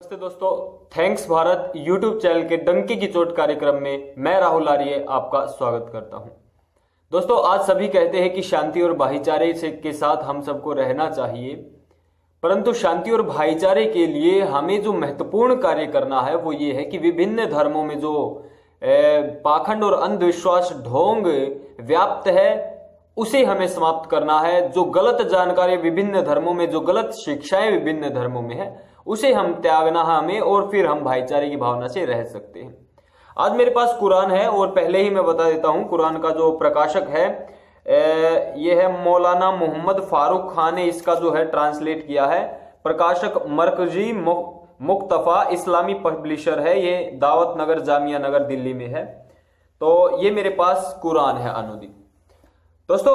नमस्ते दोस्तों, thanks Bharat YouTube channel के डंकी की चोट कार्यक्रम में मैं राहुल आर्य आपका स्वागत करता हूं। दोस्तों, आज सभी कहते हैं कि शांति और भाईचारे से के साथ हम सबको रहना चाहिए, परंतु शांति और भाईचारे के लिए हमें जो महत्वपूर्ण कार्य करना है वो ये है कि विभिन्न धर्मों में जो पाखंड और अंधविश्वास ढोंग व्याप्त है उसे हमें समाप्त करना है। जो गलत जानकारी विभिन्न धर्मों में, जो गलत शिक्षाएं विभिन्न धर्मों में है, उसे हम त्यागना है हमें, और फिर हम भाईचारे की भावना से रह सकते हैं। आज मेरे पास कुरान है और पहले ही मैं बता देता हूं, कुरान का जो प्रकाशक है ये है मौलाना मोहम्मद फारूक खान ने इसका जो है ट्रांसलेट किया है। प्रकाशक मरकजी मुक्तफा इस्लामी पब्लिशर है, ये दावत नगर जामिया नगर दिल्ली में है। तो ये मेरे पास कुरान है अनुदित। दोस्तों,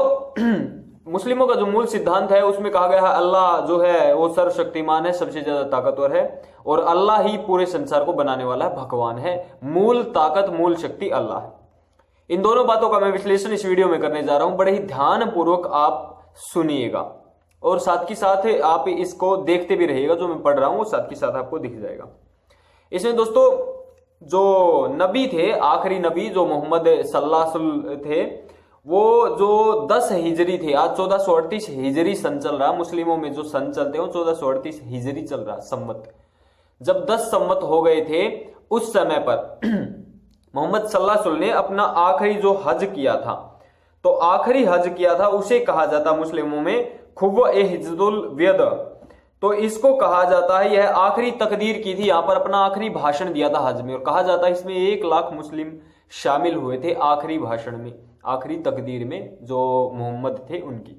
मुस्लिमों का जो मूल सिद्धांत है उसमें कहा गया है अल्लाह जो है वो सर्वशक्तिमान है, सबसे ज्यादा ताकतवर है, और अल्लाह ही पूरे संसार को बनाने वाला है, भगवान है। मूल ताकत, मूल शक्ति अल्लाह है। इन दोनों बातों का मैं विश्लेषण इस वीडियो में करने जा रहा हूं। बड़े ही ध्यान पूर्वक आप सुनिएगा और साथ ही साथ आप इसको देखते भी रहिएगा। जो मैं पढ़ रहा हूं वो साथ ही साथ आपको दिख जाएगा। इसमें दोस्तों जो नबी थे, आखिरी नबी जो मोहम्मद सल्लल्लाहु अलैहि वसल्लम थे, वो जो 10 हिजरी थे, आज 1438 हिजरी सन चल रहा। मुस्लिमों में जो सन चलते हैं 1438 हिजरी चल रहा संवत। जब 10 संवत हो गए थे उस समय पर मोहम्मद सल्लल्लाहु अलैहि वसल्लम ने अपना आखिरी जो हज किया था, तो आखिरी हज किया था उसे कहा जाता मुस्लिमों में खुव्व-ए-हिज्जुल विद। तो इसको कहा जाता है, यह आखिरी तकदीर की थी, यहां पर अपना आखिरी भाषण दिया था हज में, और कहा जाता है इसमें 1 लाख मुस्लिम शामिल हुए थे आखिरी भाषण में, आखिरी तकदीर में जो मोहम्मद थे उनकी।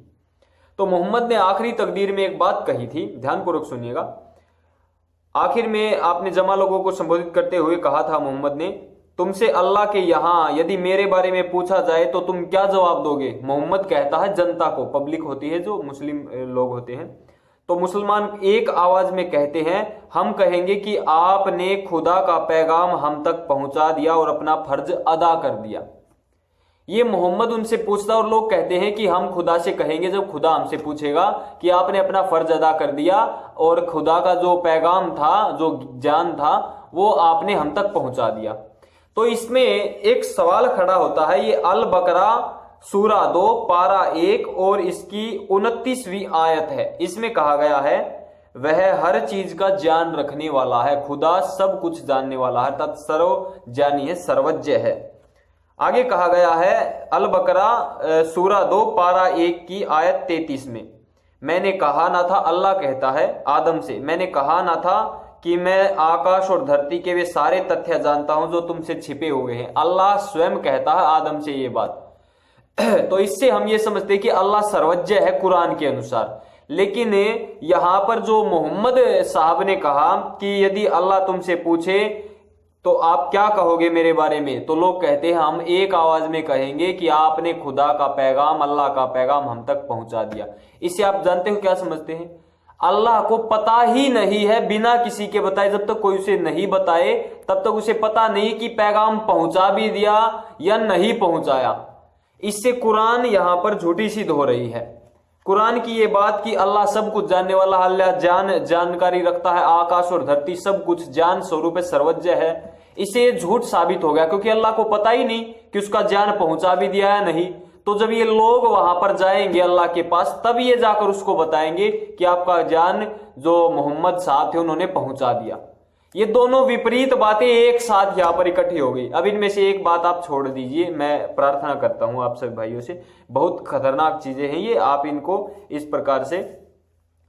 तो मोहम्मद ने आखिरी तकदीर में एक बात कही थी, ध्यानपूर्वक सुनिएगा। आखिर में आपने जमा लोगों को संबोधित करते हुए कहा था मोहम्मद ने, तुमसे अल्लाह के यहां यदि मेरे बारे में पूछा जाए तो तुम क्या जवाब दोगे। मोहम्मद कहता है जनता को, पब्लिक होती है जो मुस्लिम लोग होते हैं। तो मुसलमान एक आवाज में कहते हैं, हम कहेंगे कि आपने खुदा का पैगाम हम तक पहुंचा दिया और अपना फर्ज अदा कर दिया। ये मोहम्मद उनसे पूछता और लोग कहते हैं कि हम खुदा से कहेंगे, जब खुदा हमसे पूछेगा कि आपने अपना फर्ज अदा कर दिया और खुदा का जो पैगाम था, जो ज्ञान था, वो आपने हम तक पहुंचा दिया। तो इसमें एक सवाल खड़ा होता है। ये अल बकरा सूरा 2 पारा 1 और इसकी 29वीं आयत है। इसमें कहा गया है वह हर चीज का ज्ञान रखने वाला है, खुदा सब कुछ जानने वाला है, तत् सर्व ज्ञानी है, सर्वज्ञ है। आगे कहा गया है अल बकरा सूरा 2 पारा 1 की आयत 33 में, मैंने कहा ना था, अल्लाह कहता है आदम से, मैंने कहा ना था कि मैं आकाश और धरती के वे सारे तथ्य जानता हूं जो तुमसे छिपे हुए हैं। अल्लाह स्वयं कहता है आदम से ये बात। तो इससे हम ये समझते हैं कि अल्लाह सर्वज्ञ है कुरान के अनुसार। लेकिन यहां पर जो मोहम्मद साहब ने कहा कि यदि अल्लाह तुमसे पूछे तो आप क्या कहोगे मेरे बारे में, तो लोग कहते हैं हम एक आवाज में कहेंगे कि आपने खुदा का पैगाम, अल्लाह का पैगाम हम तक पहुंचा दिया। इससे आप जानते हो क्या समझते हैं, अल्लाह को पता ही नहीं है बिना किसी के बताए। जब तक कोई उसे नहीं बताए तब तक उसे पता नहीं कि पैगाम पहुंचा भी दिया या नहीं पहुंचाया। इससे कुरान यहां पर झूठी सिद्ध हो रही है। कुरान की ये बात कि अल्लाह सब कुछ जानने वाला, अल्लाह जानकारी रखता है, आकाश और धरती सब कुछ ज्ञान स्वरूप सर्वज्ञ है, इसे झूठ साबित हो गया, क्योंकि अल्लाह को पता ही नहीं कि उसका ज्ञान पहुंचा भी दिया है नहीं। तो जब ये लोग वहां पर जाएंगे अल्लाह के पास, तब ये जाकर उसको बताएंगे कि आपका ज्ञान जो मोहम्मद साहब थे उन्होंने पहुंचा दिया। ये दोनों विपरीत बातें एक साथ यहां पर इकट्ठी हो गई। अब इनमें से एक बात आप छोड़ दीजिए, मैं प्रार्थना करता हूं आप सभी भाइयों से, बहुत खतरनाक चीजें हैं ये, आप इनको इस प्रकार से,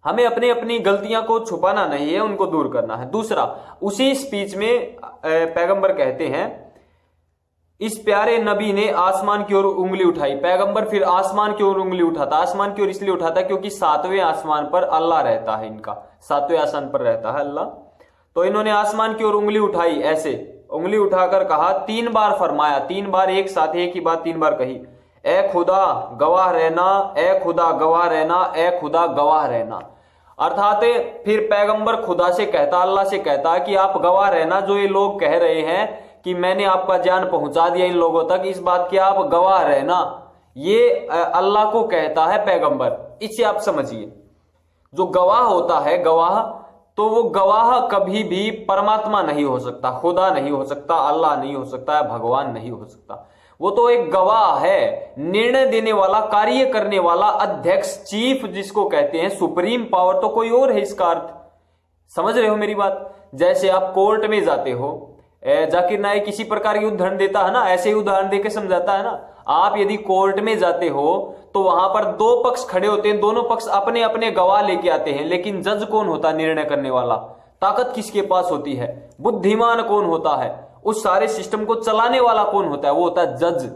हमें अपने अपनी गलतियां को छुपाना नहीं है, उनको दूर करना है। दूसरा, उसी स्पीच में पैगंबर कहते हैं, इस प्यारे नबी ने आसमान की ओर उंगली उठाई। पैगंबर फिर आसमान की ओर उंगली उठाता, आसमान की ओर इसलिए उठाता क्योंकि 7वें आसमान पर अल्लाह रहता है, इनका 7वें आसमान पर रहता है अल्लाह। तो इन्होंने आसमान की ओर उंगली उठाई, ऐसे उंगली उठाकर कहा, 3 बार फरमाया, 3 बार एक साथ एक ही बात 3 बार कही, ए खुदा गवाह रहना, ए खुदा गवाह रहना, ए खुदा गवाह रहना। अर्थात फिर पैगंबर खुदा से कहता, अल्लाह से कहता कि आप गवाह रहना, जो ये लोग कह रहे हैं कि मैंने आपका ज्ञान पहुंचा दिया इन लोगों तक, इस बात की आप गवाह रहना। ये अल्लाह को कहता है पैगंबर। इससे आप समझिए, जो गवाह होता है, गवाह तो वो गवाह कभी भी परमात्मा नहीं हो सकता, खुदा नहीं हो सकता, अल्लाह नहीं हो सकता, भगवान नहीं हो सकता। वो तो एक गवाह है, निर्णय देने वाला, कार्य करने वाला, अध्यक्ष, चीफ जिसको कहते हैं, सुप्रीम पावर तो कोई और है। इसका अर्थ समझ रहे हो मेरी बात? जैसे आप कोर्ट में जाते हो, जाकिर नाइक किसी प्रकार की उदाहरण देता है ना, ऐसे ही उदाहरण देकर समझाता है ना। आप यदि कोर्ट में जाते हो तो वहां पर दो पक्ष खड़े होते हैं, दोनों पक्ष अपने अपने गवाह लेके आते हैं, लेकिन जज कौन होता है? निर्णय करने वाला। ताकत किसके पास होती है? बुद्धिमान कौन होता है? उस सारे सिस्टम को चलाने वाला कौन होता है? वो होता है जज।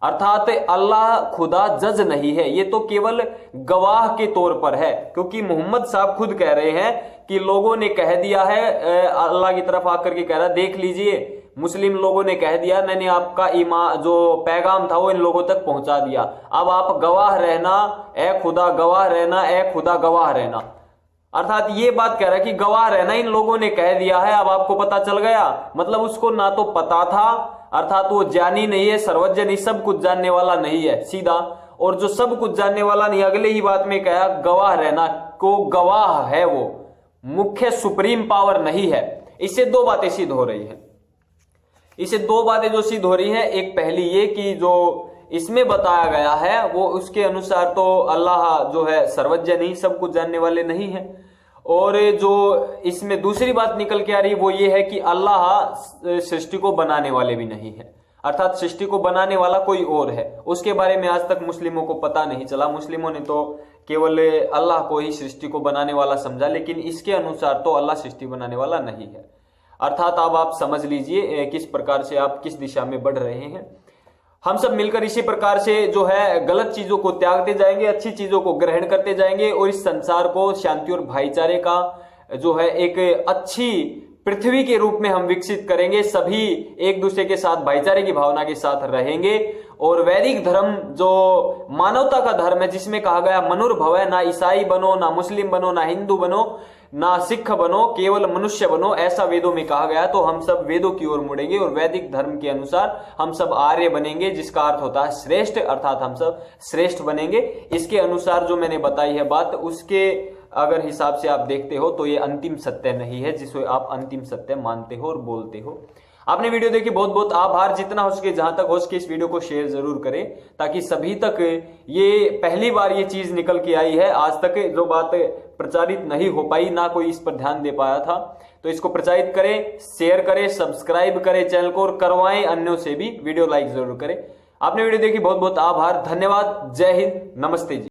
अर्थात अल्लाह खुदा जज नहीं है, ये तो केवल गवाह के तौर पर है। क्योंकि मोहम्मद साहब खुद कह रहे हैं कि लोगों ने कह दिया है, अल्लाह की तरफ आकर के कह रहा, देख लीजिए मुस्लिम लोगों ने कह दिया, मैंने आपका ईमान जो पैगाम था वो इन लोगों तक पहुंचा दिया, अब आप गवाह रहना, ए खुदा गवाह रहना, ए खुदा गवाह रहना। अर्थात ये बात कह रहा है कि गवाह रहना इन लोगों ने कह दिया है, अब आपको पता चल गया। मतलब उसको ना तो पता था, अर्थात वो ज्ञानी नहीं है, सर्वज्ञ नहीं, सब कुछ जानने वाला नहीं है सीधा। और जो सब कुछ जानने वाला नहीं, अगले ही बात में कहा गवाह रहना को गवाह है, वो मुख्य सुप्रीम पावर नहीं है। इससे दो बातें सिद्ध हो रही है। इससे दो बातें जो सिद्ध हो रही है, एक पहली ये कि जो इसमें बताया गया है वो उसके अनुसार तो अल्लाह जो है सर्वज्ञ नहीं, सब कुछ जानने वाले नहीं है। और जो इसमें दूसरी बात निकल के आ रही वो ये है कि अल्लाह सृष्टि को बनाने वाले भी नहीं है, अर्थात सृष्टि को बनाने वाला कोई और है। उसके बारे में आज तक मुस्लिमों को पता नहीं चला। मुस्लिमों ने तो केवल अल्लाह को ही सृष्टि को बनाने वाला समझा, लेकिन इसके अनुसार तो अल्लाह सृष्टि बनाने वाला नहीं है। अर्थात अब आप समझ लीजिए किस प्रकार से आप किस दिशा में बढ़ रहे हैं। हम सब मिलकर इसी प्रकार से जो है गलत चीजों को त्यागते जाएंगे, अच्छी चीजों को ग्रहण करते जाएंगे और इस संसार को शांति और भाईचारे का जो है एक अच्छी पृथ्वी के रूप में हम विकसित करेंगे। सभी एक दूसरे के साथ भाईचारे की भावना के साथ रहेंगे। और वैदिक धर्म जो मानवता का धर्म है, जिसमें कहा गया मनुर्भव है, ना ईसाई बनो, ना मुस्लिम बनो, ना हिंदू बनो, ना सिख बनो, केवल मनुष्य बनो, ऐसा वेदों में कहा गया। तो हम सब वेदों की ओर मुड़ेंगे और वैदिक धर्म के अनुसार हम सब आर्य बनेंगे, जिसका अर्थ होता है श्रेष्ठ, अर्थात हम सब श्रेष्ठ बनेंगे। इसके अनुसार जो मैंने बताई है बात, उसके अगर हिसाब से आप देखते हो तो ये अंतिम सत्य नहीं है जिसे आप अंतिम सत्य मानते हो और बोलते हो। आपने वीडियो देखी, बहुत बहुत आभार। जितना हो सके, जहां तक हो सके, इस वीडियो को शेयर जरूर करें ताकि सभी तक ये पहली बार ये चीज निकल के आई है। आज तक जो बात प्रचारित नहीं हो पाई, ना कोई इस पर ध्यान दे पाया था, तो इसको प्रचारित करें, शेयर करें, सब्सक्राइब करें चैनल को और करवाएं अन्यों से भी। वीडियो लाइक जरूर करें। आपने वीडियो देखी, बहुत बहुत आभार, धन्यवाद। जय हिंद, नमस्ते जी।